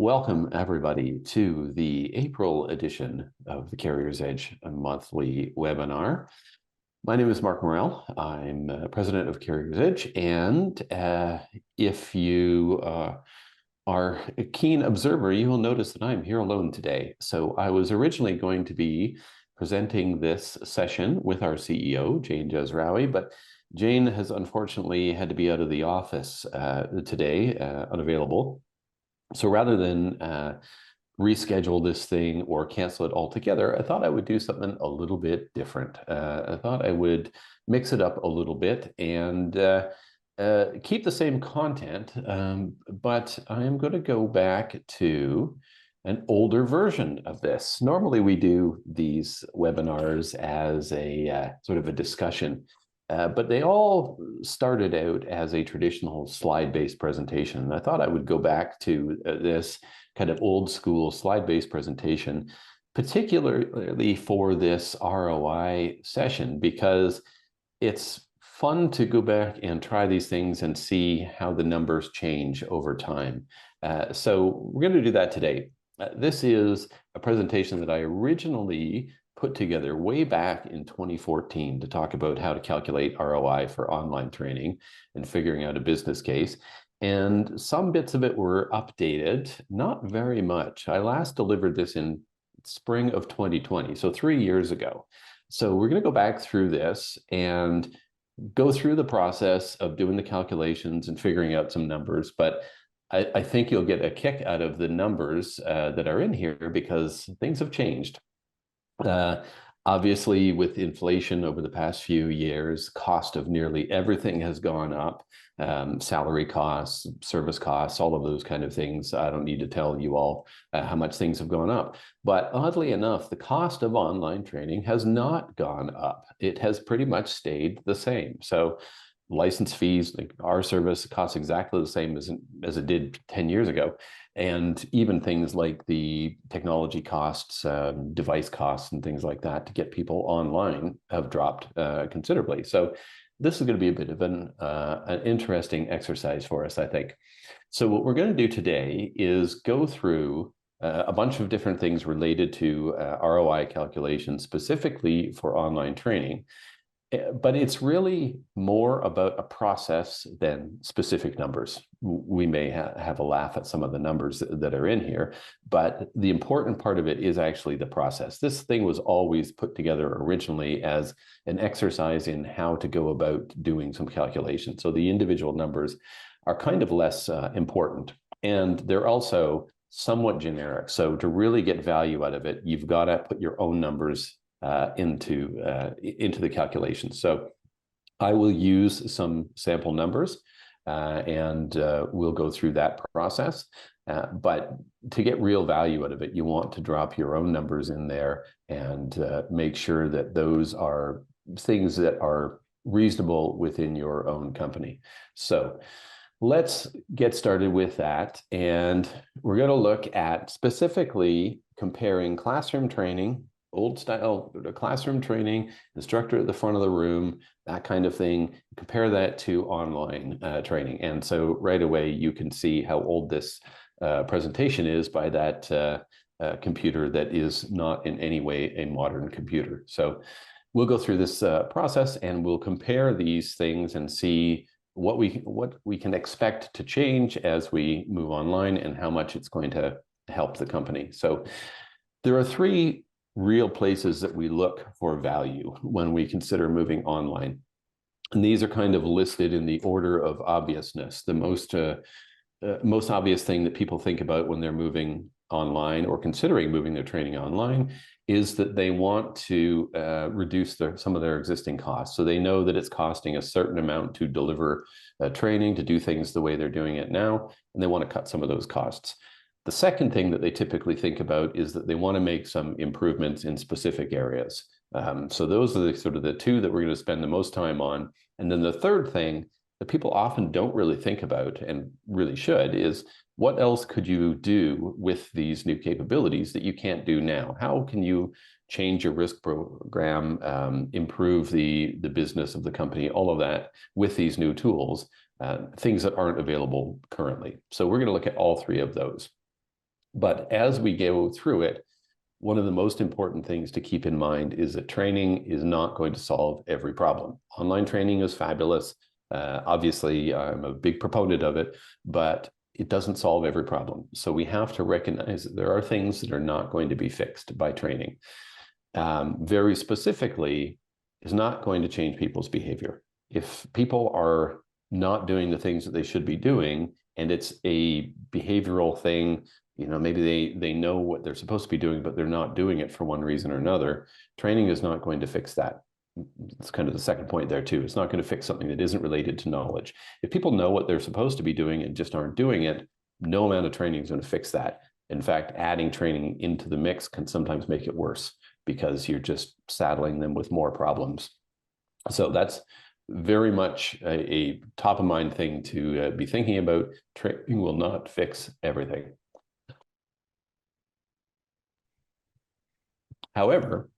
Welcome everybody to the April edition of the Carrier's Edge monthly webinar. My name is Mark Murrell. I'm president of Carrier's Edge, and if you are a keen observer, you will notice that I'm here alone today. So I was originally going to be presenting this session with our CEO, Jane Jazrawy, but Jane has unfortunately had to be out of the office today, unavailable. So rather than reschedule this thing or cancel it altogether, I thought I would do something a little bit different. I thought I would mix it up a little bit and keep the same content, but I'm going to go back to an older version of this. Normally we do these webinars as a sort of a discussion. But they all started out as a traditional slide-based presentation. And I thought I would go back to this kind of old school slide-based presentation, particularly for this ROI session, because it's fun to go back and try these things and see how the numbers change over time. So we're going to do that today. This is a presentation that I originally put together way back in 2014 to talk about how to calculate ROI for online training and figuring out a business case. And some bits of it were updated, not very much. I last delivered this in spring of 2020, so 3 years ago. So we're going to go back through this and go through the process of doing the calculations and figuring out some numbers. But I think you'll get a kick out of the numbers that are in here because things have changed. Obviously, with inflation over the past few years, cost of nearly everything has gone up. Salary costs, service costs, all of those kind of things. I don't need to tell you all how much things have gone up. But oddly enough, the cost of online training has not gone up. It has pretty much stayed the same. So license fees, like our service, costs exactly the same as it did 10 years ago. And even things like the technology costs, device costs, and things like that to get people online have dropped considerably. So this is going to be a bit of an interesting exercise for us, I think. So what we're going to do today is go through a bunch of different things related to ROI calculations, specifically for online training. But it's really more about a process than specific numbers. We may have a laugh at some of the numbers that are in here, but the important part of it is actually the process. This thing was always put together originally as an exercise in how to go about doing some calculations. So the individual numbers are kind of less important, and they're also somewhat generic. So to really get value out of it, you've got to put your own numbers into the calculations. So I will use some sample numbers and we'll go through that process. But to get real value out of it, you want to drop your own numbers in there and make sure that those are things that are reasonable within your own company. So let's get started with that. And we're going to look at specifically comparing classroom training, old style classroom training, instructor at the front of the room, that kind of thing, compare that to online training. And so right away, you can see how old this presentation is by that computer that is not in any way a modern computer. So we'll go through this process and we'll compare these things and see what we can expect to change as we move online and how much it's going to help the company. So there are three real places that we look for value when we consider moving online. And these are kind of listed in the order of obviousness. The most obvious thing that people think about when they're moving online or considering moving their training online is that they want to reduce some of their existing costs. So they know that it's costing a certain amount to deliver training, to do things the way they're doing it now, and they want to cut some of those costs. The second thing that they typically think about is that they want to make some improvements in specific areas. So those are the two that we're going to spend the most time on. And then the third thing that people often don't really think about and really should is what else could you do with these new capabilities that you can't do now? How can you change your risk program, improve the business of the company, all of that with these new tools, things that aren't available currently. So we're going to look at all three of those. But as we go through it, one of the most important things to keep in mind is that training is not going to solve every problem. Online training is fabulous. Obviously, I'm a big proponent of it, but it doesn't solve every problem. So we have to recognize that there are things that are not going to be fixed by training. Very specifically, is not going to change people's behavior. If people are not doing the things that they should be doing, and it's a behavioral thing, maybe they know what they're supposed to be doing, but they're not doing it for one reason or another, training is not going to fix that. It's kind of the second point there too. It's not going to fix something that isn't related to knowledge. If people know what they're supposed to be doing and just aren't doing it, no amount of training is going to fix that. In fact, adding training into the mix can sometimes make it worse because you're just saddling them with more problems. So that's very much a top of mind thing to be thinking about. Training will not fix everything. However,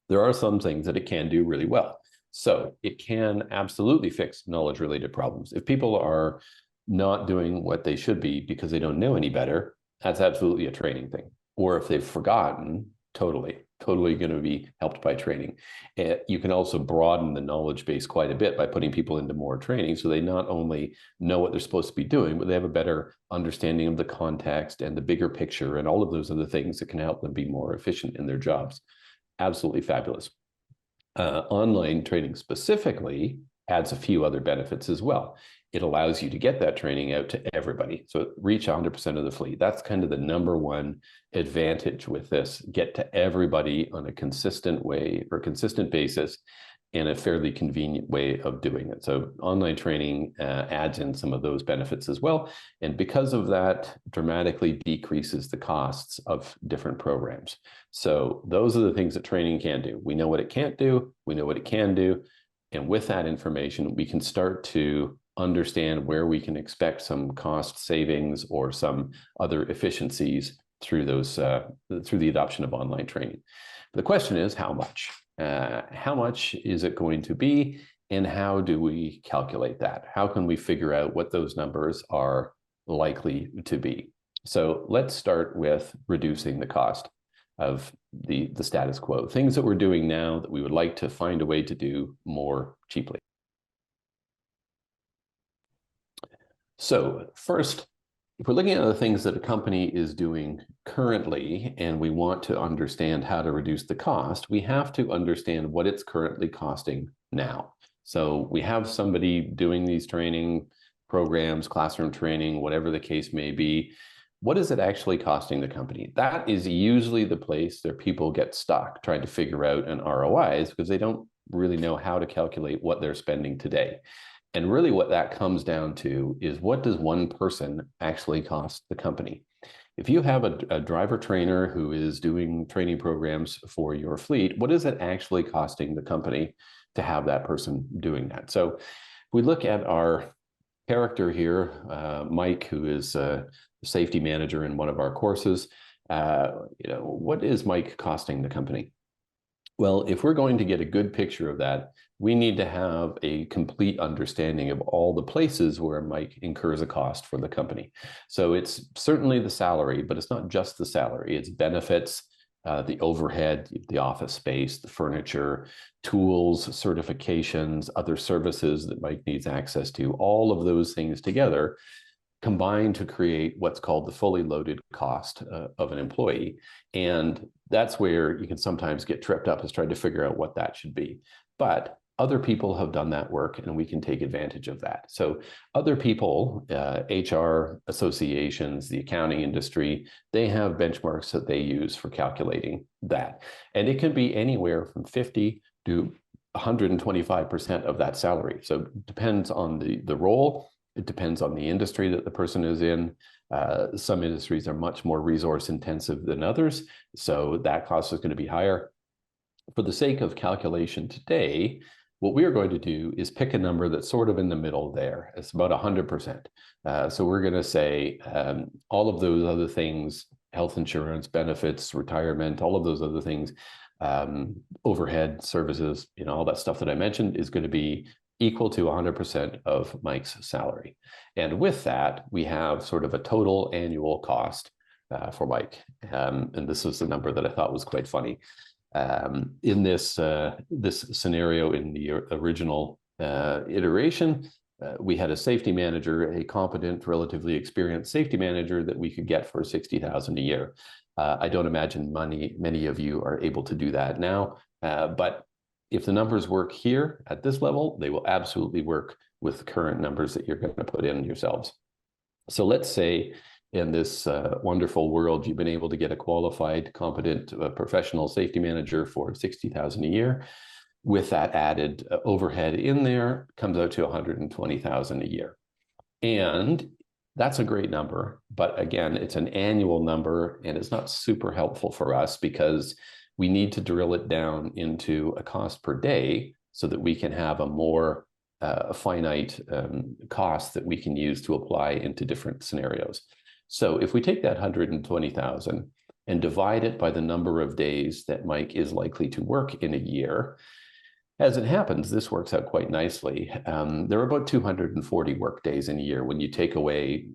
there are some things that it can do really well. So it can absolutely fix knowledge-related problems. If people are not doing what they should be because they don't know any better, that's absolutely a training thing. Or if they've forgotten, totally going to be helped by training. You can also broaden the knowledge base quite a bit by putting people into more training, so they not only know what they're supposed to be doing, but they have a better understanding of the context and the bigger picture and all of those other things that can help them be more efficient in their jobs. Absolutely fabulous. Online training specifically adds a few other benefits as well. It allows you to get that training out to everybody. So reach 100% of the fleet. That's kind of the number one advantage with this. Get to everybody on a consistent way or consistent basis in a fairly convenient way of doing it. So online training adds in some of those benefits as well. And because of that, dramatically decreases the costs of different programs. So those are the things that training can do. We know what it can't do. We know what it can do. And with that information, we can start to understand where we can expect some cost savings or some other efficiencies through those through the adoption of online training. The question is, how much? How much is it going to be, and how do we calculate that? How can we figure out what those numbers are likely to be? So let's start with reducing the cost of the status quo, things that we're doing now that we would like to find a way to do more cheaply. So first, if we're looking at the things that a company is doing currently and we want to understand how to reduce the cost, we have to understand what it's currently costing now. So we have somebody doing these training programs, classroom training, whatever the case may be. What is it actually costing the company? That is usually the place where people get stuck trying to figure out an ROI, because they don't really know how to calculate what they're spending today. And really what that comes down to is, what does one person actually cost the company? If you have a driver trainer who is doing training programs for your fleet, what is it actually costing the company to have that person doing that? So if we look at our character here, Mike, who is a safety manager in one of our courses, what is Mike costing the company? Well, if we're going to get a good picture of that, we need to have a complete understanding of all the places where Mike incurs a cost for the company. So it's certainly the salary, but it's not just the salary. It's benefits, the overhead, the office space, the furniture, tools, certifications, other services that Mike needs access to. All of those things together combine to create what's called the fully loaded cost of an employee. And that's where you can sometimes get tripped up, is trying to figure out what that should be. But other people have done that work, and we can take advantage of that. So other people, HR associations, the accounting industry, they have benchmarks that they use for calculating that. And it can be anywhere from 50 to 125% of that salary. So it depends on the role. It depends on the industry that the person is in. Some industries are much more resource intensive than others, so that cost is going to be higher. For the sake of calculation today, what we are going to do is pick a number that's sort of in the middle there. It's about 100%. So we're going to say all of those other things, health insurance, benefits, retirement, all of those other things, overhead, services, all that stuff that I mentioned is going to be equal to 100% of Mike's salary. And with that, we have sort of a total annual cost for Mike. And this was the number that I thought was quite funny. In this scenario, in the original iteration, we had a safety manager, a competent, relatively experienced safety manager that we could get for $60,000 a year. I don't imagine many of you are able to do that now, but if the numbers work here at this level, they will absolutely work with the current numbers that you're going to put in yourselves. So let's say in this wonderful world, you've been able to get a qualified, competent, professional safety manager for $60,000 a year. With that added overhead in there, comes out to $120,000 a year. And that's a great number, but again, it's an annual number and it's not super helpful for us because we need to drill it down into a cost per day so that we can have a more finite cost that we can use to apply into different scenarios. So if we take that 120,000 and divide it by the number of days that Mike is likely to work in a year, as it happens, this works out quite nicely. There are about 240 work days in a year when you take away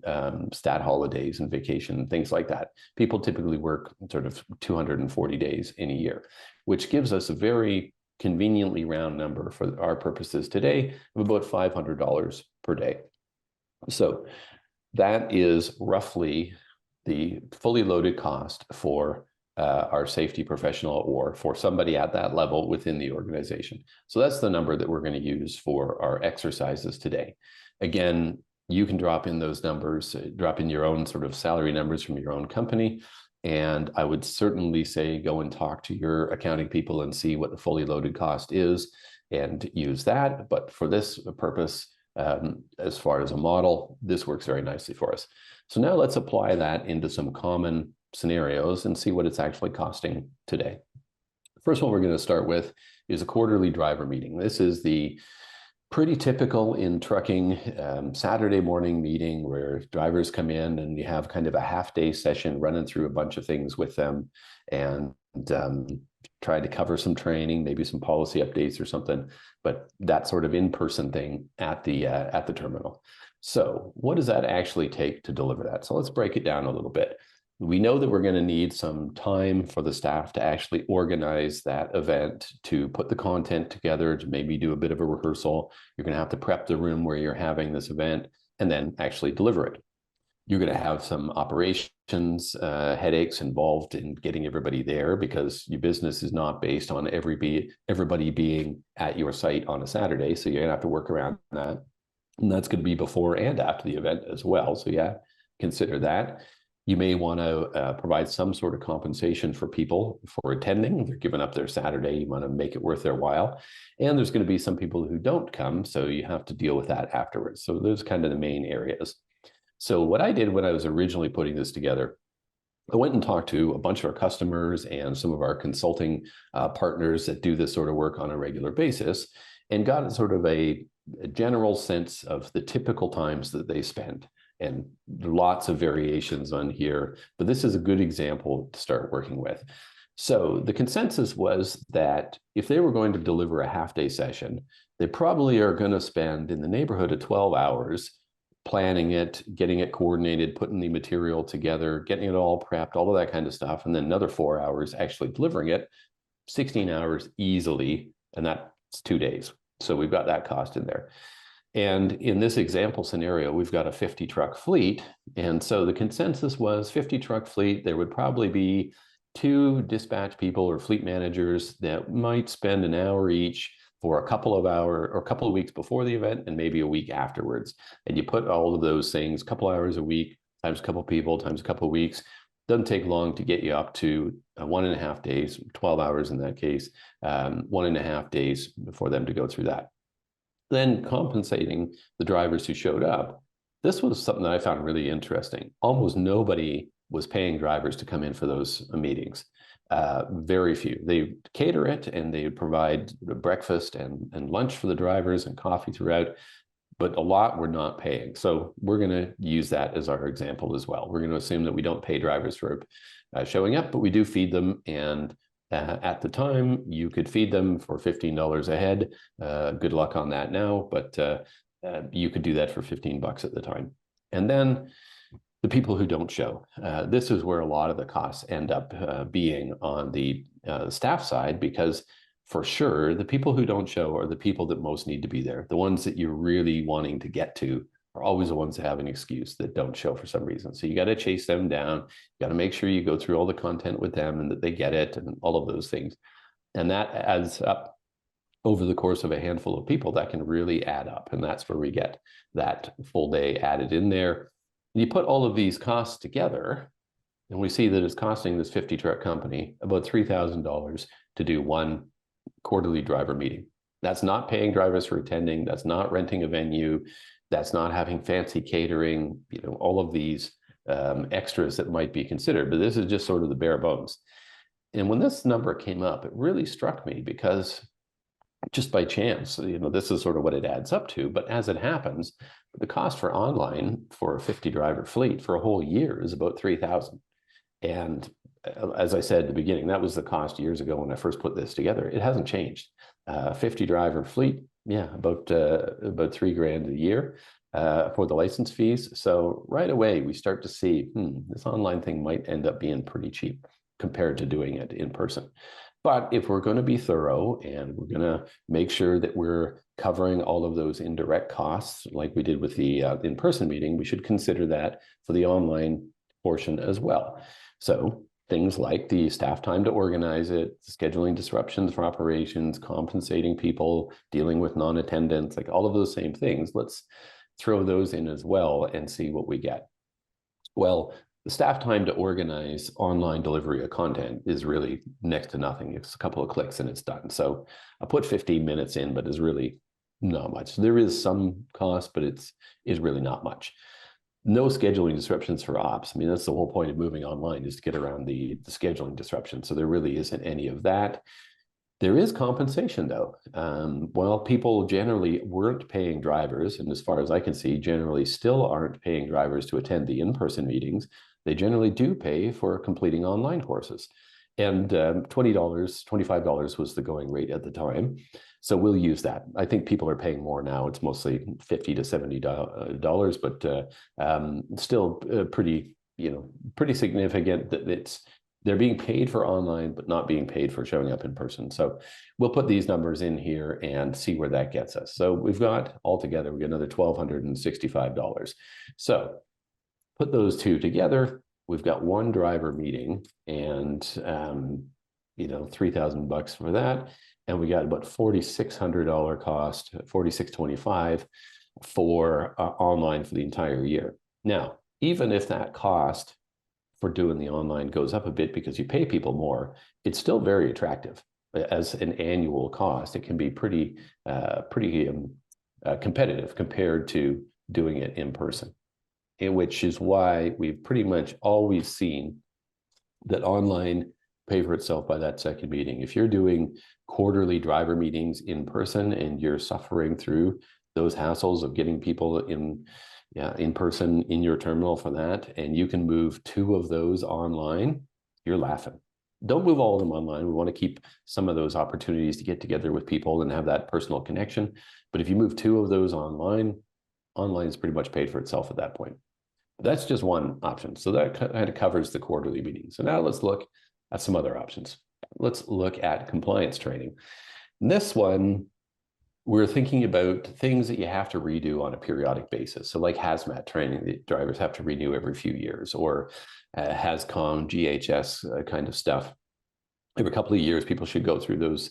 stat holidays and vacation and things like that. People typically work sort of 240 days in a year, which gives us a very conveniently round number for our purposes today of about $500 per day. So that is roughly the fully loaded cost for our safety professional or for somebody at that level within the organization. So that's the number that we're going to use for our exercises today. Again, you can drop in those numbers, drop in your own sort of salary numbers from your own company. And I would certainly say go and talk to your accounting people and see what the fully loaded cost is and use that. But for this purpose, as far as a model, this works very nicely for us. So now let's apply that into some common scenarios and see what it's actually costing today. First one we're going to start with is a quarterly driver meeting. This is the pretty typical in trucking Saturday morning meeting where drivers come in and you have kind of a half-day session running through a bunch of things with them and try to cover some training, maybe some policy updates or something, but that sort of in-person thing at the terminal. So what does that actually take to deliver that? So let's break it down a little bit. We know that we're going to need some time for the staff to actually organize that event, to put the content together, to maybe do a bit of a rehearsal. You're going to have to prep the room where you're having this event and then actually deliver it. You're going to have some operations headaches involved in getting everybody there because your business is not based on everybody being at your site on a Saturday. So you're going to have to work around that. And that's going to be before and after the event as well. So yeah, consider that. You may want to provide some sort of compensation for people for attending. They're giving up their Saturday. You want to make it worth their while. And there's going to be some people who don't come, so you have to deal with that afterwards. So those are kind of the main areas. So what I did when I was originally putting this together, I went and talked to a bunch of our customers and some of our consulting partners that do this sort of work on a regular basis and got sort of a general sense of the typical times that they spend. And lots of variations on here, but this is a good example to start working with. So the consensus was that if they were going to deliver a half-day session, they probably are going to spend in the neighborhood of 12 hours planning it, getting it coordinated, putting the material together, getting it all prepped, all of that kind of stuff, and then another 4 hours actually delivering it, 16 hours easily, and that's 2 days. So we've got that cost in there. And in this example scenario, we've got a 50 truck fleet. And so the consensus was 50 truck fleet, there would probably be 2 dispatch people or fleet managers that might spend an hour each for a couple of hours or a couple of weeks before the event and maybe a week afterwards. And you put all of those things, a couple hours a week times a couple of people times a couple of weeks, doesn't take long to get you up to 1.5 days, 12 hours in that case, 1.5 days for them to go through that. Then compensating the drivers who showed up. This was something that I found really interesting. Almost nobody was paying drivers to come in for those meetings. Very few. They cater it and they provide breakfast and lunch for the drivers and coffee throughout, but a lot were not paying. So we're going to use that as our example as well. We're going to assume that we don't pay drivers for showing up, but we do feed them. And at the time, you could feed them for $15 a head. Good luck on that now, but you could do that for $15 at the time. And then the people who don't show. This is where a lot of the costs end up being on the staff side, because for sure, the people who don't show are the people that most need to be there. The ones that you're really wanting to get to are always the ones that have an excuse, that don't show for some reason. So you got to chase them down. You got to make sure you go through all the content with them and that they get it and all of those things. And that adds up over the course of a handful of people. That can really add up. And that's where we get that full day added in there. And you put all of these costs together, and we see that it's costing this 50 truck company about $3,000 to do one quarterly driver meeting. That's not paying drivers for attending. That's not renting a venue. That's not having fancy catering, all of these extras that might be considered. But this is just sort of the bare bones. And when this number came up, it really struck me, because just by chance, this is sort of what it adds up to. But as it happens, the cost for online for a 50 driver fleet for a whole year is about $3,000. And as I said at the beginning, that was the cost years ago when I first put this together. It hasn't changed. 50 driver fleet, yeah, about $3,000 a year for the license fees. So right away we start to see, this online thing might end up being pretty cheap compared to doing it in person. But if we're going to be thorough and we're going to make sure that we're covering all of those indirect costs, like we did with the in-person meeting, we should consider that for the online portion as well. So things like the staff time to organize it, scheduling disruptions for operations, compensating people, dealing with non-attendance, like all of those same things. Let's throw those in as well and see what we get. Well, the staff time to organize online delivery of content is really next to nothing. It's a couple of clicks and it's done. So I put 15 minutes in, but it's really not much. There is some cost, but it's really not much. No scheduling disruptions for ops. I mean, that's the whole point of moving online, is to get around the scheduling disruption. So there really isn't any of that. There is compensation though. Well, people generally weren't paying drivers, and as far as I can see, generally still aren't paying drivers to attend the in-person meetings. They generally do pay for completing online courses. And $20, $25 was the going rate at the time. So we'll use that. I think people are paying more now. It's mostly $50 to $70, but still pretty significant that they're being paid for online, but not being paid for showing up in person. So we'll put these numbers in here and see where that gets us. So we've got altogether, we get another $1,265. So put those two together. We've got one driver meeting and, $3,000 for that. And we got about $4,600 cost, $4,625 for online for the entire year. Now, even if that cost for doing the online goes up a bit because you pay people more, it's still very attractive as an annual cost. It can be pretty competitive compared to doing it in person, which is why we've pretty much always seen that online pay for itself by that second meeting. If you're doing quarterly driver meetings in person and you're suffering through those hassles of getting people in person in your terminal for that, and you can move 2 of those online, you're laughing. Don't move all of them online. We want to keep some of those opportunities to get together with people and have that personal connection. But if you move 2 of those online is pretty much paid for itself at that point. That's just one option. So that kind of covers the quarterly meeting. So now let's look at some other options. Let's look at compliance training. And this one, we're thinking about things that you have to redo on a periodic basis. So like hazmat training that drivers have to renew every few years, or HazCom, GHS kind of stuff. Every couple of years, people should go through those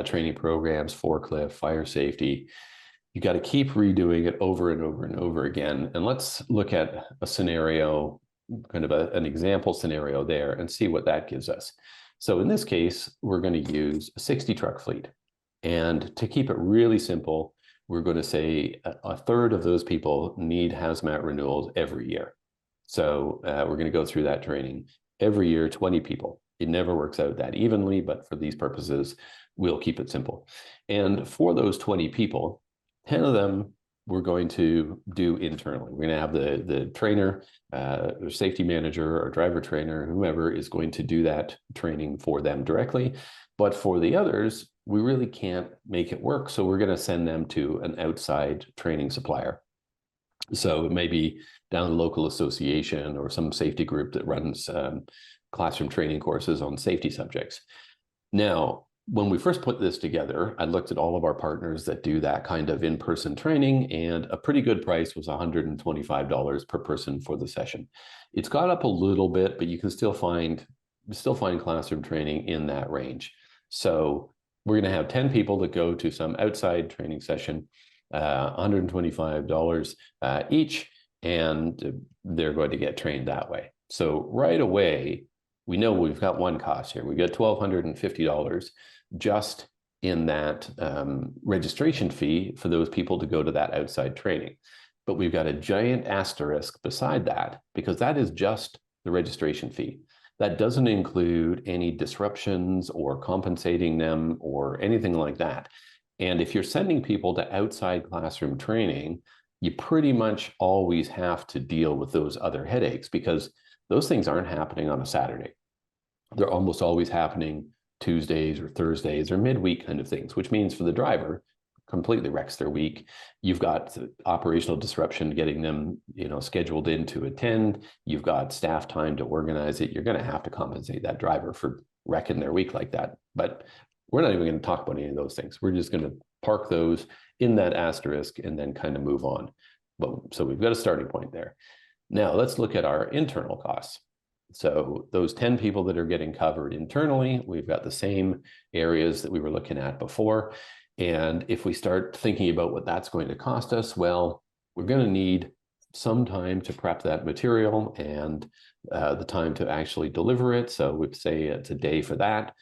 training programs, forklift, fire safety. You got to keep redoing it over and over and over again. And let's look at a scenario, kind of an example scenario there, and see what that gives us. So in this case, we're going to use a 60 truck fleet. And to keep it really simple, we're going to say a third of those people need hazmat renewals every year. So we're going to go through that training every year, 20 people. It never works out that evenly, but for these purposes, we'll keep it simple. And for those 20 people, 10 of them we're going to do internally. We're going to have the trainer, or safety manager, or driver trainer, whoever is going to do that training for them directly. But for the others, we really can't make it work. So we're going to send them to an outside training supplier. So it may be down to the local association or some safety group that runs classroom training courses on safety subjects. Now, when we first put this together, I looked at all of our partners that do that kind of in-person training, and a pretty good price was $125 per person for the session. It's gone up a little bit, but you can still find classroom training in that range. So we're going to have 10 people that go to some outside training session, $125 each, and they're going to get trained that way. So right away, we know we've got one cost here. We've got $1,250 just in that registration fee for those people to go to that outside training. But we've got a giant asterisk beside that, because that is just the registration fee. That doesn't include any disruptions or compensating them or anything like that. And if you're sending people to outside classroom training, you pretty much always have to deal with those other headaches, because those things aren't happening on a Saturday. They're almost always happening Tuesdays or Thursdays or midweek kind of things, which means for the driver, completely wrecks their week. You've got operational disruption getting them, scheduled in to attend. You've got staff time to organize it. You're going to have to compensate that driver for wrecking their week like that. But we're not even going to talk about any of those things. We're just going to park those in that asterisk and then kind of move on. So we've got a starting point there. Now let's look at our internal costs. So those 10 people that are getting covered internally, we've got the same areas that we were looking at before. And if we start thinking about what that's going to cost us, well, we're going to need some time to prep that material and the time to actually deliver it. So we'd say it's a day for that.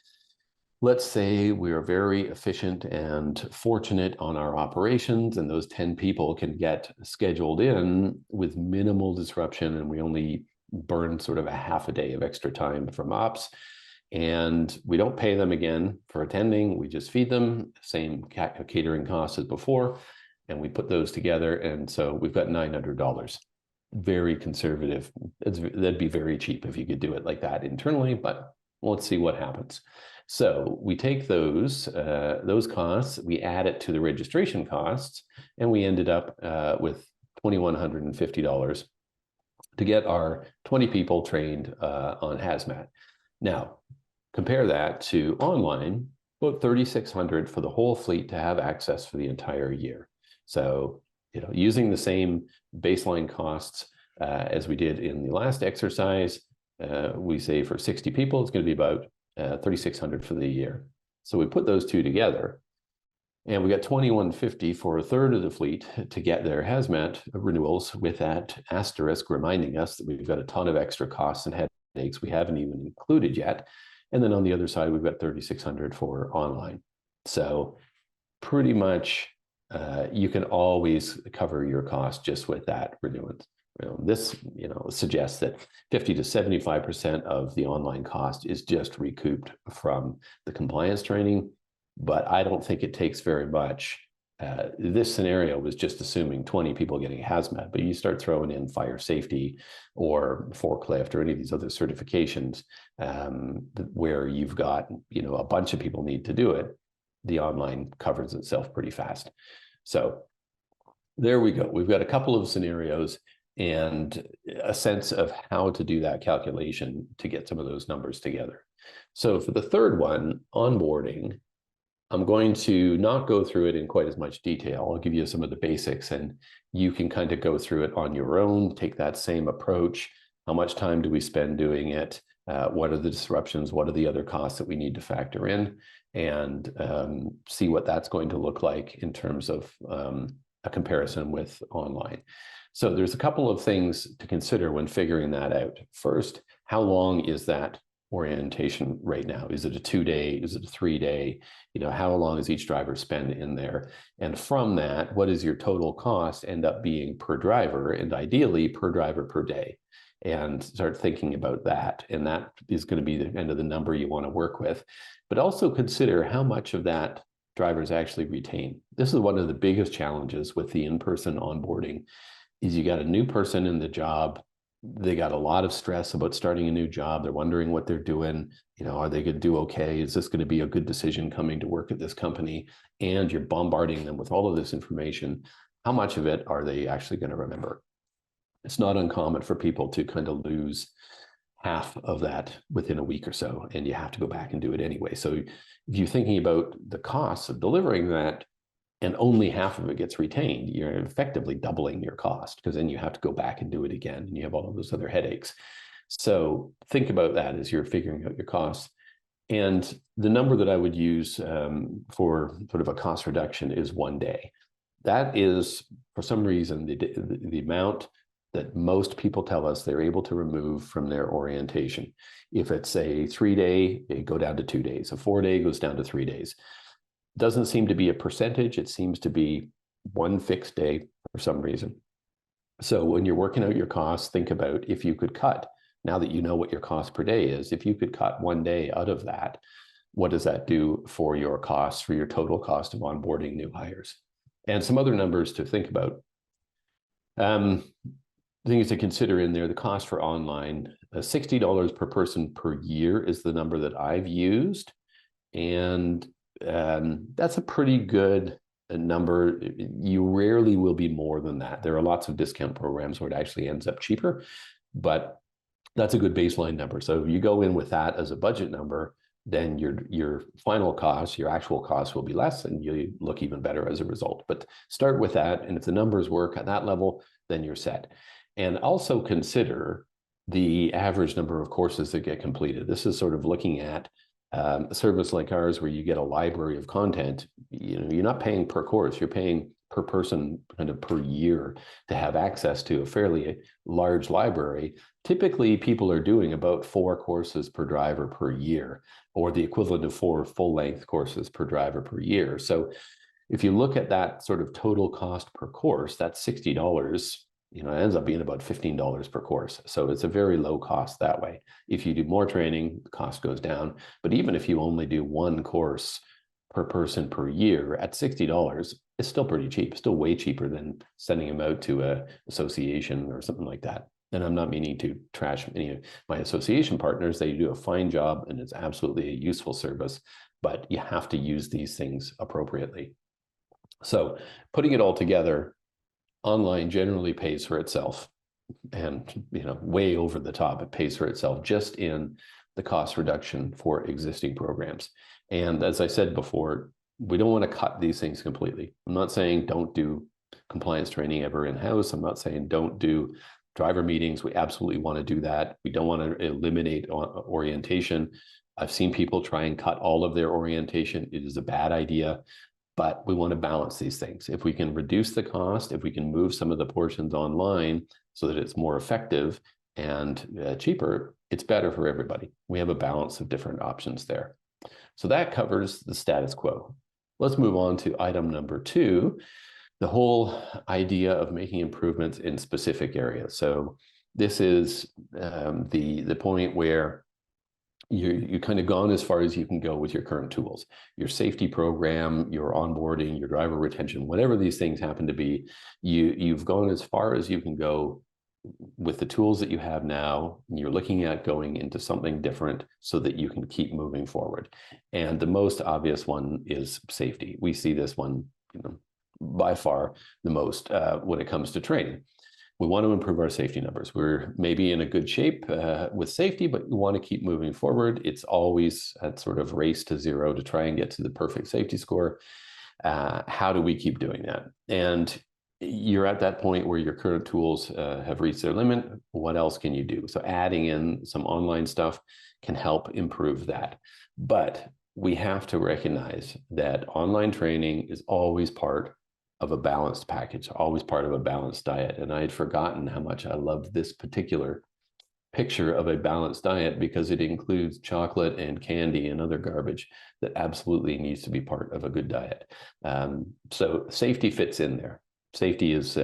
Let's say we are very efficient and fortunate on our operations, and those 10 people can get scheduled in with minimal disruption, and we only burn sort of a half a day of extra time from ops. And we don't pay them again for attending. We just feed them, same catering costs as before, and we put those together. And so we've got $900. Very conservative. That'd be very cheap if you could do it like that internally, but let's see what happens. So we take those costs, we add it to the registration costs, and we ended up with $2,150 to get our 20 people trained on hazmat. Now, compare that to online, about $3,600 for the whole fleet to have access for the entire year. So, using the same baseline costs as we did in the last exercise, we say for 60 people, it's going to be about $3,600 for the year. So we put those two together, and we got $2,150 for a third of the fleet to get their hazmat renewals, with that asterisk reminding us that we've got a ton of extra costs and headaches we haven't even included yet. And then on the other side, we've got $3,600 for online. So pretty much you can always cover your cost just with that renewance. This suggests that 50 to 75% of the online cost is just recouped from the compliance training, but I don't think it takes very much. This scenario was just assuming 20 people getting hazmat, but you start throwing in fire safety or forklift or any of these other certifications where you've got, a bunch of people need to do it, the online covers itself pretty fast. So there we go. We've got a couple of scenarios and a sense of how to do that calculation to get some of those numbers together. So for the third one, onboarding, I'm going to not go through it in quite as much detail. I'll give you some of the basics, and you can kind of go through it on your own, take that same approach. How much time do we spend doing it? What are the disruptions? What are the other costs that we need to factor in? And see what that's going to look like in terms of a comparison with online. So there's a couple of things to consider when figuring that out. First, how long is that orientation right now? Is it a 2-day? Is it a 3-day? How long does each driver spend in there? And from that, what is your total cost end up being per driver, and ideally per driver per day? And start thinking about that. And that is going to be the end of the number you want to work with. But also consider how much of that drivers actually retain. This is one of the biggest challenges with the in-person onboarding, is you got a new person in the job. They got a lot of stress about starting a new job. They're wondering what they're doing. Are they going to do okay? Is this going to be a good decision coming to work at this company? And you're bombarding them with all of this information. How much of it are they actually going to remember? it's not uncommon for people to kind of lose half of that within a week or so, and you have to go back and do it anyway. So if you're thinking about the costs of delivering that and only half of it gets retained, you're effectively doubling your cost, because then you have to go back and do it again, and you have all of those other headaches. So think about that as you're figuring out your costs. And the number that I would use for sort of a cost reduction is 1 day. That is, for some reason, the amount that most people tell us they're able to remove from their orientation. If it's a 3-day, they go down to 2 days. A 4-day goes down to 3 days. Doesn't seem to be a percentage. It seems to be one fixed day for some reason. So when you're working out your costs, think about if you could cut, now that you know what your cost per day is, if you could cut 1 day out of that, what does that do for your costs, for your total cost of onboarding new hires? And some other numbers to think about. Things to consider in there, the cost for online, $60 per person per year is the number that I've used. And that's a pretty good number. You rarely will be more than that. There are lots of discount programs where it actually ends up cheaper, but that's a good baseline number. So if you go in with that as a budget number, then your final cost, your actual cost will be less, and you look even better as a result. But start with that, and if the numbers work at that level, then you're set. And also consider the average number of courses that get completed. This is sort of looking at a service like ours where you get a library of content. You're not paying per course, you're paying per person kind of per year to have access to a fairly large library. Typically, people are doing about 4 courses per driver per year, or the equivalent of 4 full-length courses per driver per year. So if you look at that sort of total cost per course, that's $60, it ends up being about $15 per course. So it's a very low cost that way. If you do more training, the cost goes down. But even if you only do 1 course per person per year at $60, it's still pretty cheap, still way cheaper than sending them out to an association or something like that. And I'm not meaning to trash any of my association partners. They do a fine job, and it's absolutely a useful service, but you have to use these things appropriately. So putting it all together, online generally pays for itself, and way over the top, it pays for itself just in the cost reduction for existing programs. And as I said before, we don't want to cut these things completely. I'm not saying don't do compliance training ever in-house. I'm not saying don't do driver meetings. We absolutely want to do that. We don't want to eliminate orientation. I've seen people try and cut all of their orientation. It is a bad idea, but we want to balance these things. If we can reduce the cost, if we can move some of the portions online so that it's more effective and cheaper, it's better for everybody. We have a balance of different options there. So that covers the status quo. Let's move on to item number 2, the whole idea of making improvements in specific areas. So this is the point where you kind of gone as far as you can go with your current tools, your safety program, your onboarding, your driver retention, whatever these things happen to be, you've gone as far as you can go with the tools that you have now, and you're looking at going into something different so that you can keep moving forward. And the most obvious one is safety. We see this one, by far the most when it comes to training. We want to improve our safety numbers. We're maybe in a good shape with safety, but we want to keep moving forward. It's always a sort of race to zero to try and get to the perfect safety score. How do we keep doing that? And you're at that point where your current tools have reached their limit. What else can you do? So adding in some online stuff can help improve that. But we have to recognize that online training is always part of a balanced package, always part of a balanced diet. And I had forgotten how much I loved this particular picture of a balanced diet, because it includes chocolate and candy and other garbage that absolutely needs to be part of a good diet. So safety fits in there. Safety is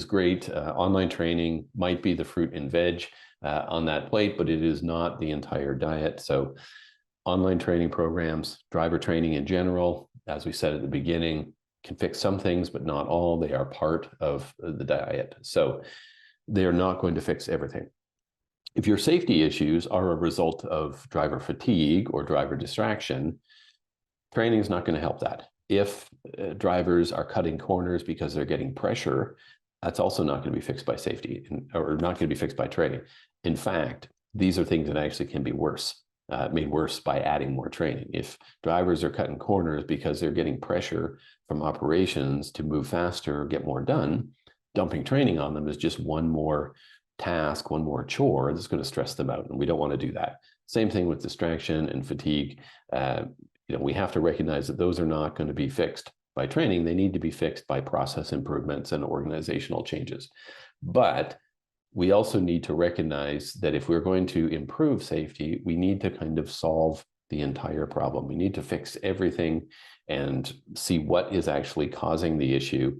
great. Online training might be the fruit and veg on that plate, but it is not the entire diet. So online training programs, driver training in general, as we said at the beginning, can fix some things, but not all. They are part of the diet. So they're not going to fix everything. If your safety issues are a result of driver fatigue or driver distraction, training is not going to help that. If drivers are cutting corners because they're getting pressure That's also not going to be fixed by safety or not going to be fixed by training. In fact, these are things that actually can be worse, made worse by adding more training. If drivers are cutting corners because they're getting pressure from operations to move faster, get more done, dumping training on them is just one more task, one more chore that's going to stress them out. And we don't want to do that. Same thing with distraction and fatigue. We have to recognize that those are not going to be fixed by training. They need to be fixed by process improvements and organizational changes. But we also need to recognize that if we're going to improve safety, we need to kind of solve the entire problem. We need to fix everything and see what is actually causing the issue,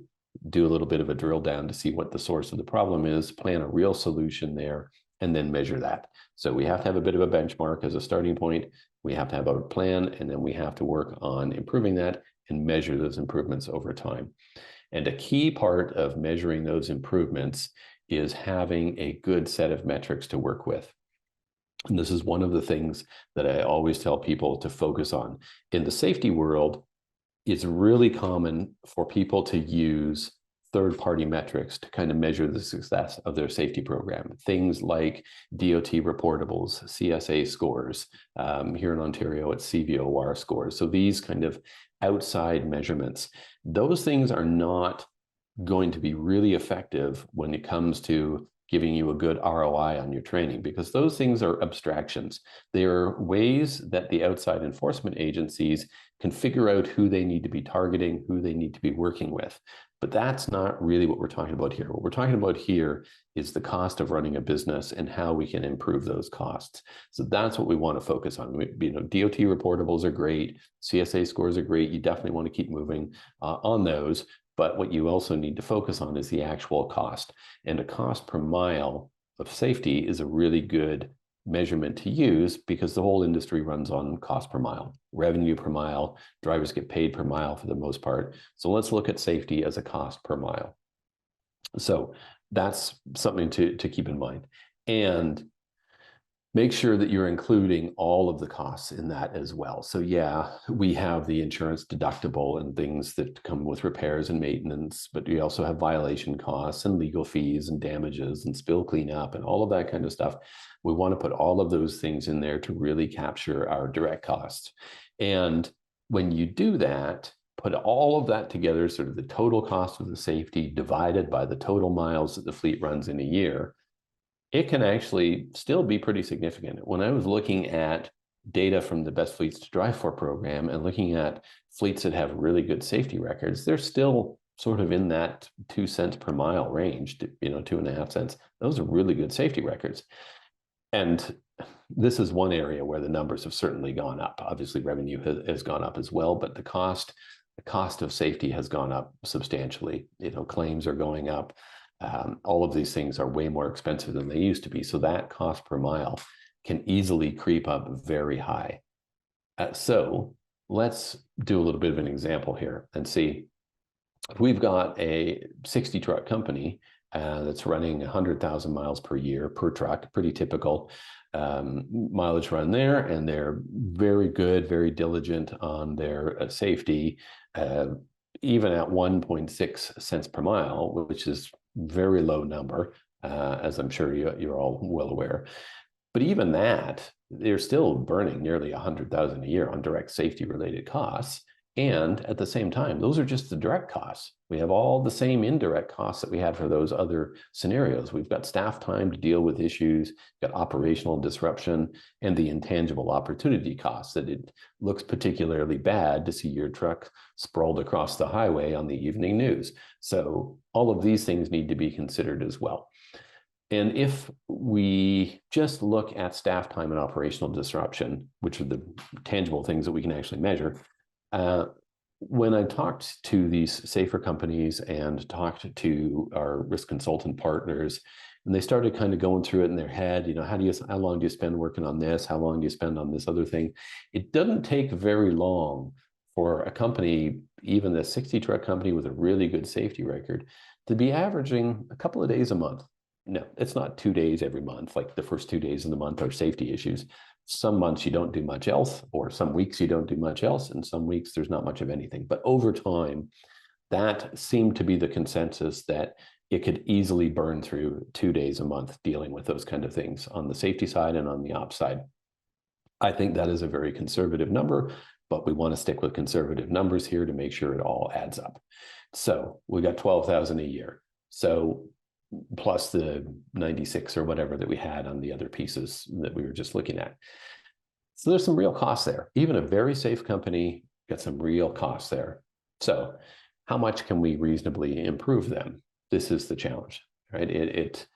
do a little bit of a drill down to see what the source of the problem is, plan a real solution there, and then measure that. So we have to have a bit of a benchmark as a starting point. We have to have a plan, and then we have to work on improving that and measure those improvements over time. And a key part of measuring those improvements is having a good set of metrics to work with. And this is one of the things that I always tell people to focus on. In the safety world, it's really common for people to use third-party metrics to kind of measure the success of their safety program. Things like DOT reportables, CSA scores, here in Ontario, it's CVOR scores. So these kind of outside measurements, those things are not going to be really effective when it comes to giving you a good ROI on your training, because those things are abstractions. They are ways that the outside enforcement agencies can figure out who they need to be targeting, who they need to be working with. But that's not really what we're talking about here. What we're talking about here is the cost of running a business and how we can improve those costs. So that's what we want to focus on. DOT reportables are great. CSA scores are great. You definitely want to keep moving on those. But what you also need to focus on is the actual cost. And a cost per mile of safety is a really good measurement to use, because the whole industry runs on cost per mile, revenue per mile. Drivers get paid per mile for the most part. So let's look at safety as a cost per mile. So that's something to keep in mind. And make sure that you're including all of the costs in that as well. So yeah, we have the insurance deductible and things that come with repairs and maintenance, but we also have violation costs and legal fees and damages and spill cleanup and all of that kind of stuff. We want to put all of those things in there to really capture our direct costs. And when you do that, put all of that together, sort of the total cost of the safety divided by the total miles that the fleet runs in a year, it can actually still be pretty significant. When I was looking at data from the Best Fleets to Drive For program and looking at fleets that have really good safety records, they're still sort of in that 2 cents per mile range, 2.5 cents. Those are really good safety records. And this is one area where the numbers have certainly gone up. Obviously, revenue has gone up as well, but the cost of safety has gone up substantially. Claims are going up. All of these things are way more expensive than they used to be. So that cost per mile can easily creep up very high. So let's do a little bit of an example here and see if we've got a 60 truck company that's running 100,000 miles per year per truck, pretty typical mileage run there. And they're very good, very diligent on their safety, even at 1.6 cents per mile, which is very low number, as I'm sure you're all well aware. But even that, they're still burning nearly 100,000 a year on direct safety related costs. And at the same time, those are just the direct costs. We have all the same indirect costs that we had for those other scenarios. We've got staff time to deal with issues, got operational disruption, and the intangible opportunity costs that it looks particularly bad to see your truck sprawled across the highway on the evening news. So all of these things need to be considered as well. And if we just look at staff time and operational disruption, which are the tangible things that we can actually measure, when I talked to these safer companies and talked to our risk consultant partners, and they started kind of going through it in their head, how long do you spend working on this? How long do you spend on this other thing? It doesn't take very long for a company, even a 60 truck company with a really good safety record, to be averaging a couple of days a month. No, it's not 2 days every month. Like the first 2 days of the month are safety issues. Some months you don't do much else, or some weeks you don't do much else, and some weeks there's not much of anything. But over time, that seemed to be the consensus, that it could easily burn through 2 days a month dealing with those kind of things on the safety side and on the ops side. I think that is a very conservative number, but we want to stick with conservative numbers here to make sure it all adds up. So we got 12,000 a year. So plus the 96 or whatever that we had on the other pieces that we were just looking at. So there's some real costs there. Even a very safe company got some real costs there. So how much can we reasonably improve them? This is the challenge, right? It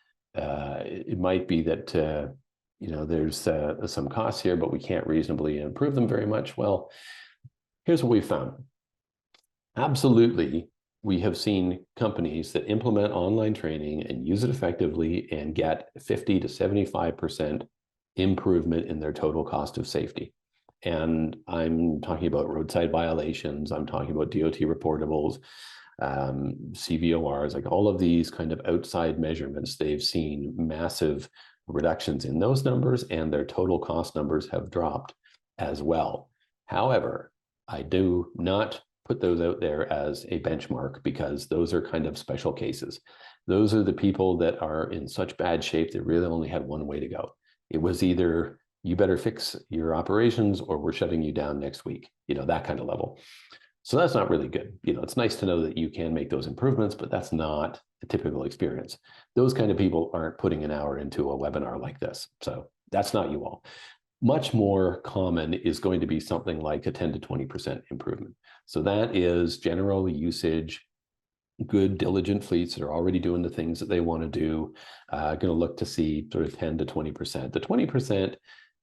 might be that there's some costs here, but we can't reasonably improve them very much. Well, here's what we found. Absolutely, we have seen companies that implement online training and use it effectively and get 50 to 75% improvement in their total cost of safety. And I'm talking about roadside violations, I'm talking about DOT reportables, CVORs, like all of these kind of outside measurements. They've seen massive reductions in those numbers, and their total cost numbers have dropped as well. However, I do not put those out there as a benchmark, because those are kind of special cases. Those are the people that are in such bad shape that really only had one way to go. It was either you better fix your operations or we're shutting you down next week, that kind of level. So that's not really good. It's nice to know that you can make those improvements, but that's not a typical experience. Those kind of people aren't putting an hour into a webinar like this. So that's not you all. Much more common is going to be something like a 10 to 20% improvement. So that is general usage, good diligent fleets that are already doing the things that they want to do, going to look to see sort of 10 to 20%. The 20%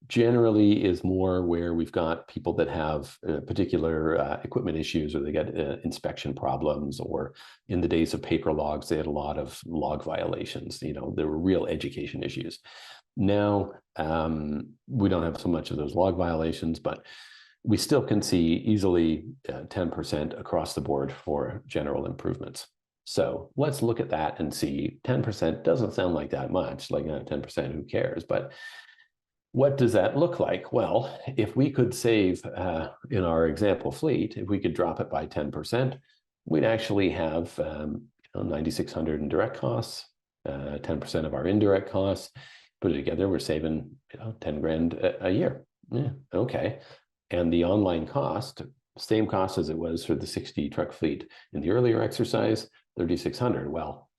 generally is more where we've got people that have particular equipment issues, or they get inspection problems, or in the days of paper logs, they had a lot of log violations. There were real education issues. Now, we don't have so much of those log violations, but we still can see easily 10% across the board for general improvements. So let's look at that and see. 10% doesn't sound like that much, like 10%, who cares? But what does that look like? Well, if we could save, in our example fleet, if we could drop it by 10%, we'd actually have 9,600 in direct costs, 10% of our indirect costs. Put it together, we're saving 10 grand a year. Yeah, okay. And the online cost, same cost as it was for the 60 truck fleet in the earlier exercise, 3,600. Well,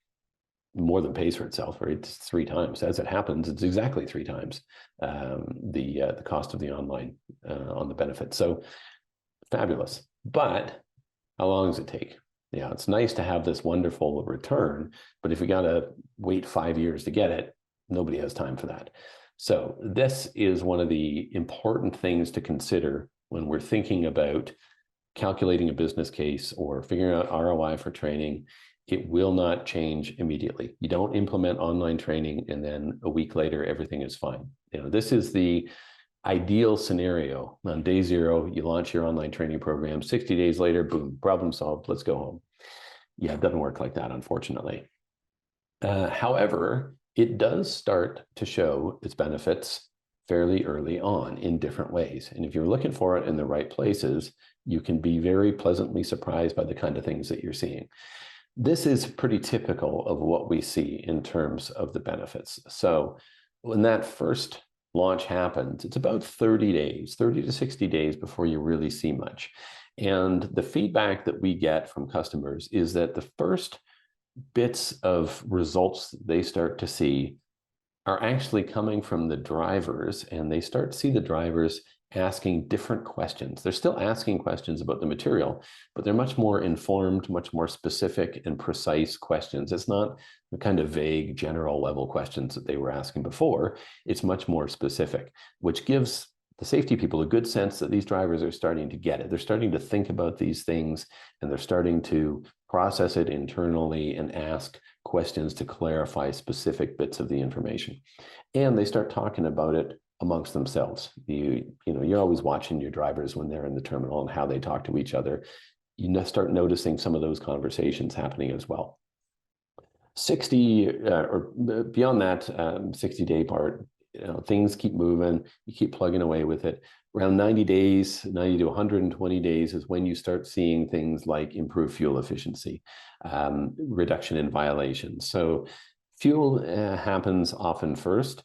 more than pays for itself, right? It's 3 times. As it happens, it's exactly 3 times the cost of the online on the benefit. So fabulous. But how long does it take? Yeah, it's nice to have this wonderful return, but if we got to wait 5 years to get it, nobody has time for that. So this is one of the important things to consider when we're thinking about calculating a business case or figuring out ROI for training. It will not change immediately. You don't implement online training and then a week later, everything is fine. This is the ideal scenario. On day 0, you launch your online training program. 60 days later, boom, problem solved. Let's go home. Yeah, it doesn't work like that, unfortunately. However, it does start to show its benefits fairly early on in different ways. And if you're looking for it in the right places, you can be very pleasantly surprised by the kind of things that you're seeing. This is pretty typical of what we see in terms of the benefits. So when that first launch happens, it's about 30 to 60 days before you really see much. And the feedback that we get from customers is that the first bits of results they start to see are actually coming from the drivers, and they start to see the drivers asking different questions. They're still asking questions about the material, but they're much more informed, much more specific and precise questions. It's not the kind of vague general level questions that they were asking before. It's much more specific, which gives the safety people a good sense that these drivers are starting to get it. They're starting to think about these things, and they're starting to process it internally and ask questions to clarify specific bits of the information. And they start talking about it amongst themselves. You're always watching your drivers when they're in the terminal and how they talk to each other. You start noticing some of those conversations happening as well. 60 or beyond that 60-day part, things keep moving, you keep plugging away with it. Around 90 days, 90 to 120 days is when you start seeing things like improved fuel efficiency, reduction in violations. So fuel happens often first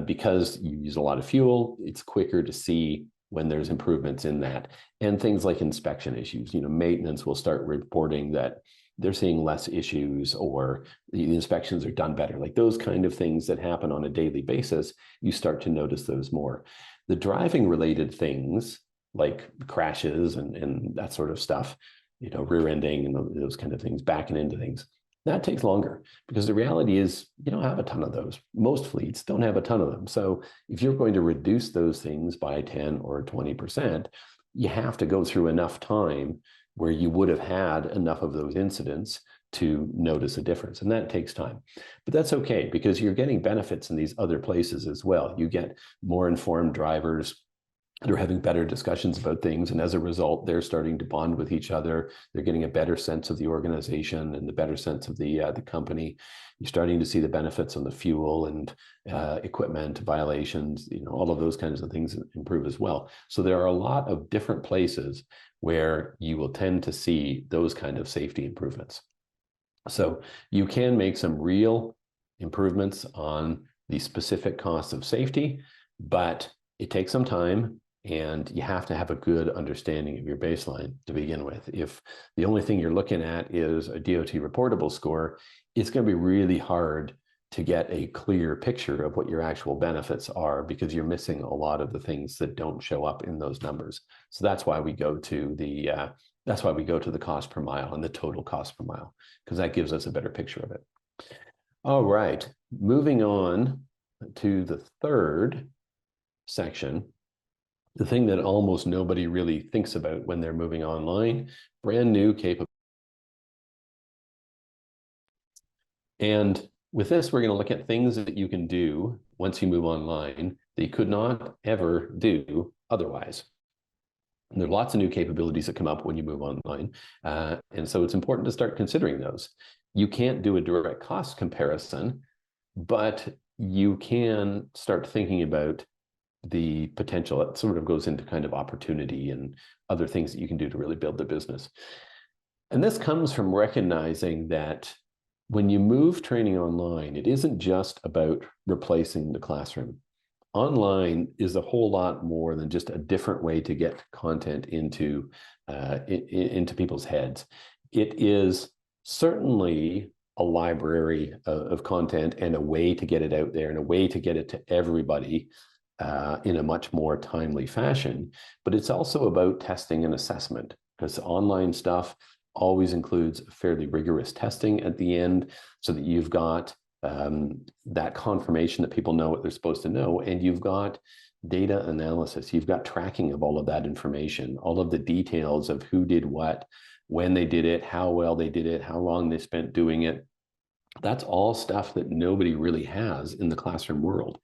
because you use a lot of fuel. It's quicker to see when there's improvements in that. And things like inspection issues, maintenance will start reporting that they're seeing less issues, or the inspections are done better. Like those kind of things that happen on a daily basis, you start to notice those more. The driving related things like crashes and that sort of stuff, rear ending and those kind of things, backing into things, that takes longer, because the reality is you don't have a ton of those. Most fleets don't have a ton of them. So if you're going to reduce those things by 10 or 20%, you have to go through enough time where you would have had enough of those incidents to notice a difference. And that takes time. But that's okay, because you're getting benefits in these other places as well. You get more informed drivers. They're having better discussions about things. And as a result, they're starting to bond with each other. They're getting a better sense of the organization and the better sense of the company. You're starting to see the benefits on the fuel and equipment violations, all of those kinds of things improve as well. So there are a lot of different places where you will tend to see those kind of safety improvements. So you can make some real improvements on the specific costs of safety, but it takes some time. And you have to have a good understanding of your baseline to begin with. If the only thing you're looking at is a DOT reportable score, it's going to be really hard to get a clear picture of what your actual benefits are, because you're missing a lot of the things that don't show up in those numbers. So that's why we go to the cost per mile and the total cost per mile, because that gives us a better picture of it. All right, moving on to the third section. The thing that almost nobody really thinks about when they're moving online, brand new capability. And with this, we're going to look at things that you can do once you move online that you could not ever do otherwise. And there are lots of new capabilities that come up when you move online. And so it's important to start considering those. You can't do a direct cost comparison, but you can start thinking about the potential. That sort of goes into kind of opportunity and other things that you can do to really build the business. And this comes from recognizing that when you move training online, it isn't just about replacing the classroom. Online is a whole lot more than just a different way to get content into people's heads. It is certainly a library of content and a way to get it out there and a way to get it to everybody in a much more timely fashion. But it's also about testing and assessment, because online stuff always includes fairly rigorous testing at the end, so that you've got that confirmation that people know what they're supposed to know, and you've got data analysis. You've got tracking of all of that information, all of the details of who did what, when they did it, how well they did it, how long they spent doing it. That's all stuff that nobody really has in the classroom world.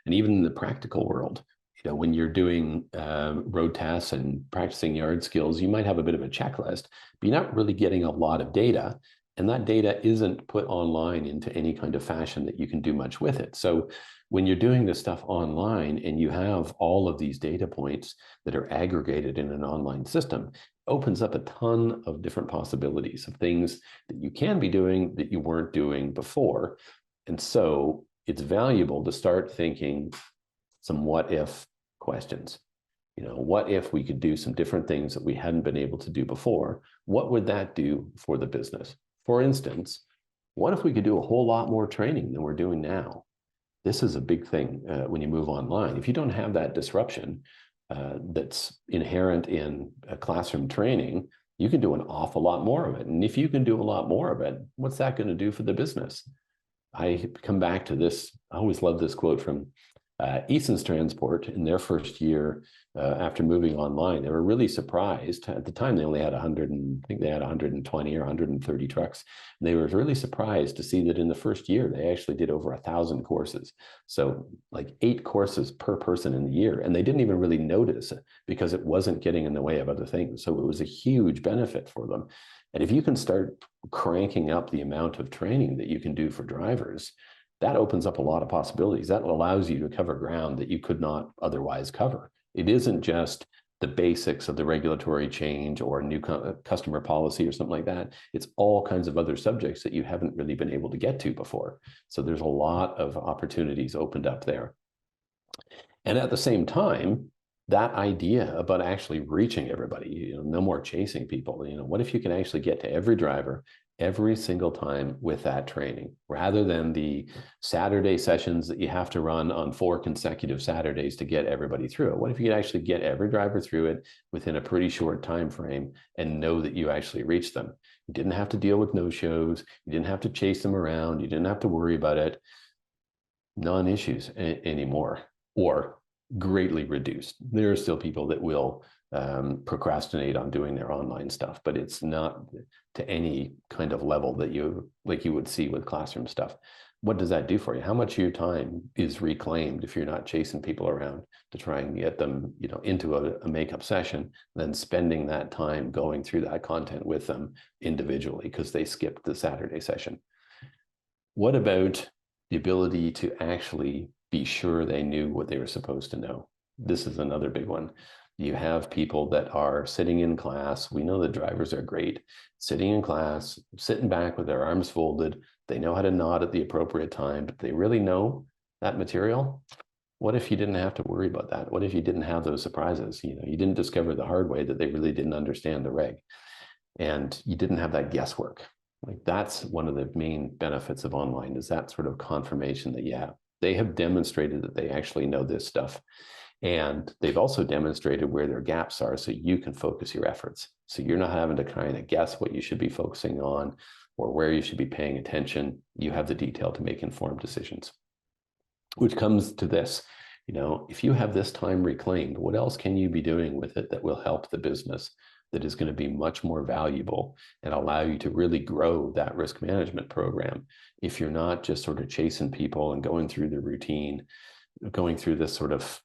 And even in the practical world, when you're doing road tests and practicing yard skills, you might have a bit of a checklist, but you're not really getting a lot of data. And that data isn't put online into any kind of fashion that you can do much with it. So when you're doing this stuff online and you have all of these data points that are aggregated in an online system, it opens up a ton of different possibilities of things that you can be doing that you weren't doing before. And so it's valuable to start thinking some what if questions. What if we could do some different things that we hadn't been able to do before? What would that do for the business? For instance, what if we could do a whole lot more training than we're doing now? This is a big thing when you move online. If you don't have that disruption that's inherent in a classroom training, you can do an awful lot more of it. And if you can do a lot more of it, what's that going to do for the business? I come back to this. I always love this quote from Eason's Transport. In their first year after moving online, they were really surprised. At the time, they only had 120 or 130 trucks. And they were really surprised to see that in the first year, they actually did over 1,000 courses. So like 8 courses per person in the year. And they didn't even really notice it because it wasn't getting in the way of other things. So it was a huge benefit for them. And if you can start cranking up the amount of training that you can do for drivers, that opens up a lot of possibilities. That allows you to cover ground that you could not otherwise cover. It isn't just the basics of the regulatory change or a new customer policy or something like that. It's all kinds of other subjects that you haven't really been able to get to before. So there's a lot of opportunities opened up there. And at the same time, that idea about actually reaching everybody, no more chasing people, what if you can actually get to every driver every single time with that training, rather than the Saturday sessions that you have to run on 4 consecutive Saturdays to get everybody through it? What if you could actually get every driver through it within a pretty short time frame and know that you actually reached them? You didn't have to deal with no-shows. You didn't have to chase them around. You didn't have to worry about it. Non-issues anymore, or greatly reduced. There are still people that will procrastinate on doing their online stuff, but it's not to any kind of level that you would see with classroom stuff. What does that do for you? How much of your time is reclaimed if you're not chasing people around to try and get them, into a makeup session, then spending that time going through that content with them individually because they skipped the Saturday session? What about the ability to actually be sure they knew what they were supposed to know? This is another big one. You have people that are sitting in class. We know the drivers are great, sitting in class, sitting back with their arms folded. They know how to nod at the appropriate time, but they really know that material. What if you didn't have to worry about that? What if you didn't have those surprises? You didn't discover the hard way that they really didn't understand the reg, and you didn't have that guesswork. Like, that's one of the main benefits of online, is that sort of confirmation that, yeah, they have demonstrated that they actually know this stuff. And they've also demonstrated where their gaps are, so you can focus your efforts. So you're not having to kind of guess what you should be focusing on or where you should be paying attention. You have the detail to make informed decisions, which comes to this. If you have this time reclaimed, what else can you be doing with it that will help the business, that is going to be much more valuable and allow you to really grow that risk management program? If you're not just sort of chasing people and going through the routine, going through this sort of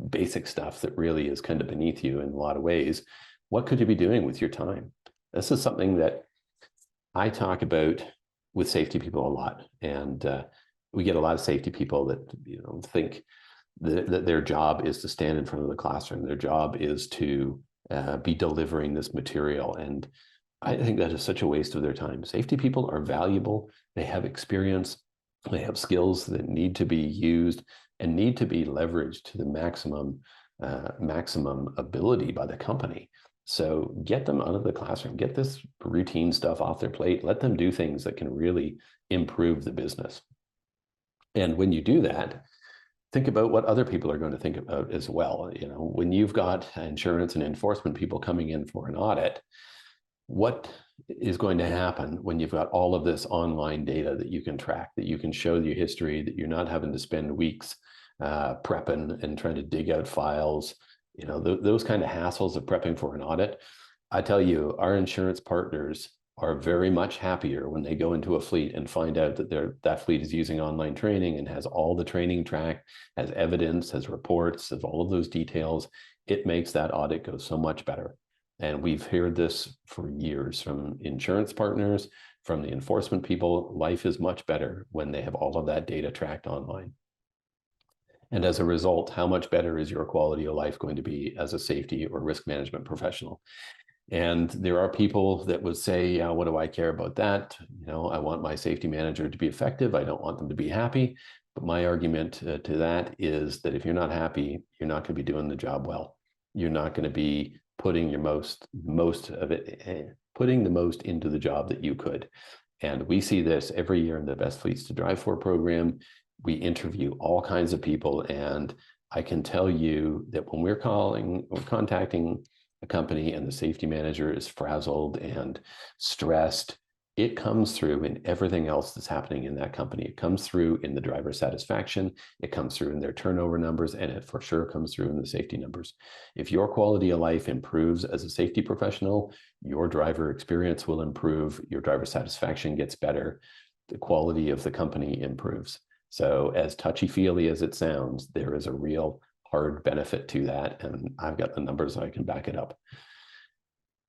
basic stuff that really is kind of beneath you in a lot of ways, what could you be doing with your time? This is something that I talk about with safety people a lot. And we get a lot of safety people that, think that their job is to stand in front of the classroom. Their job is to be delivering this material. And I think that is such a waste of their time. Safety people are valuable. They have experience. They have skills that need to be used and need to be leveraged to the maximum ability by the company. So get them out of the classroom, get this routine stuff off their plate, let them do things that can really improve the business. And when you do that, think about what other people are going to think about as well. When you've got insurance and enforcement people coming in for an audit, what is going to happen when you've got all of this online data that you can track, that you can show your history, that you're not having to spend weeks prepping and trying to dig out files, those kind of hassles of prepping for an audit? I tell you, our insurance partners are very much happier when they go into a fleet and find out that that fleet is using online training and has all the training tracked, has evidence, has reports, has all of those details. It makes that audit go so much better. And we've heard this for years from insurance partners, from the enforcement people. Life is much better when they have all of that data tracked online. And as a result, how much better is your quality of life going to be as a safety or risk management professional? And there are people that would say, yeah, what do I care about that? I want my safety manager to be effective. I don't want them to be happy. But my argument to that is that if you're not happy, you're not going to be doing the job well. You're not going to be putting the most into the job that you could. And we see this every year in the Best Fleets to Drive For program. We interview all kinds of people, and I can tell you that when we're contacting a company and the safety manager is frazzled and stressed, it comes through in everything else that's happening in that company. It comes through in the driver satisfaction, it comes through in their turnover numbers, and it for sure comes through in the safety numbers. If your quality of life improves as a safety professional, your driver experience will improve, your driver satisfaction gets better, the quality of the company improves. So as touchy-feely as it sounds, there is a real hard benefit to that, and I've got the numbers so I can back it up.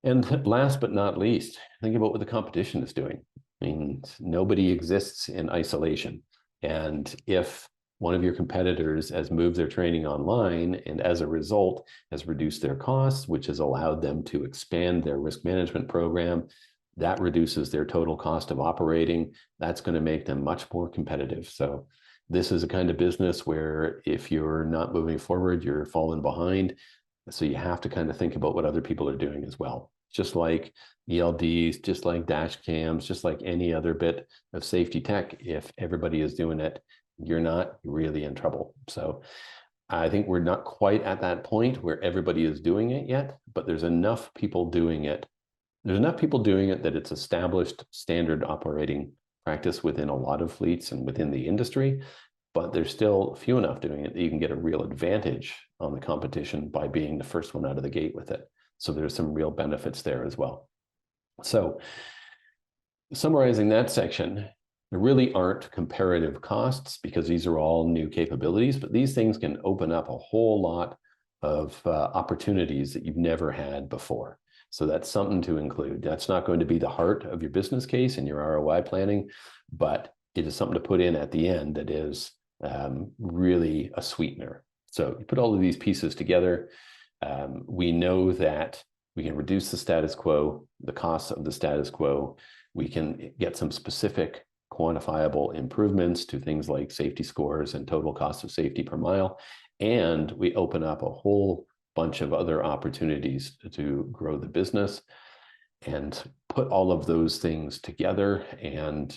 And last but not least, think about what the competition is doing. I mean, nobody exists in isolation. And if one of your competitors has moved their training online and as a result has reduced their costs, which has allowed them to expand their risk management program, that reduces their total cost of operating. That's going to make them much more competitive. So this is a kind of business where if you're not moving forward, you're falling behind. So you have to kind of think about what other people are doing as well. Just like ELDs, just like dash cams, just like any other bit of safety tech, if everybody is doing it, you're not really in trouble. So I think we're not quite at that point where everybody is doing it yet, but there's enough people doing it. There's enough people doing it that it's established standard operating practice within a lot of fleets and within the industry, but there's still few enough doing it that you can get a real advantage on the competition by being the first one out of the gate with it. So there's some real benefits there as well. So summarizing that section, there really aren't comparative costs because these are all new capabilities, but these things can open up a whole lot of opportunities that you've never had before. So that's something to include. That's not going to be the heart of your business case and your ROI planning, but it is something to put in at the end that is really a sweetener. So you put all of these pieces together. We know that we can reduce the status quo, the costs of the status quo. We can get some specific quantifiable improvements to things like safety scores and total cost of safety per mile. And we open up a whole bunch of other opportunities to grow the business and put all of those things together. And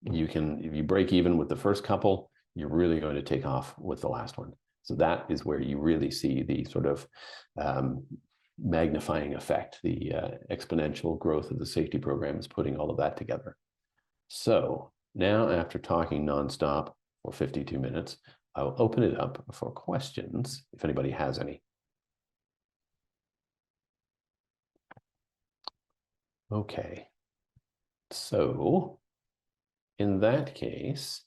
you can, if you break even with the first couple, you're really going to take off with the last one. So that is where you really see the sort of magnifying effect, the exponential growth of the safety program is putting all of that together. So now, after talking nonstop for 52 minutes, I'll open it up for questions if anybody has any. Okay, so in that case,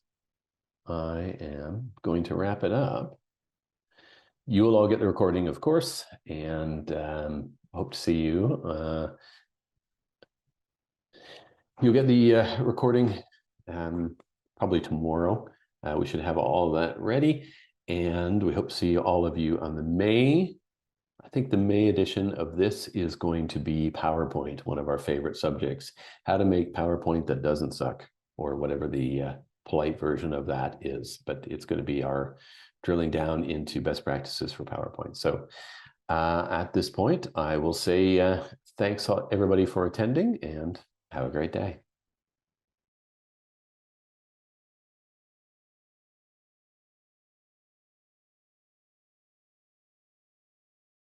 I am going to wrap it up. You will all get the recording, of course, and hope to see you. You'll get the recording probably tomorrow. We should have all of that ready, and we hope to see all of you on the May. I think the May edition of this is going to be PowerPoint, one of our favorite subjects, how to make PowerPoint that doesn't suck, or whatever the polite version of that is, but it's going to be our drilling down into best practices for PowerPoint. So at this point, I will say thanks everybody for attending and have a great day.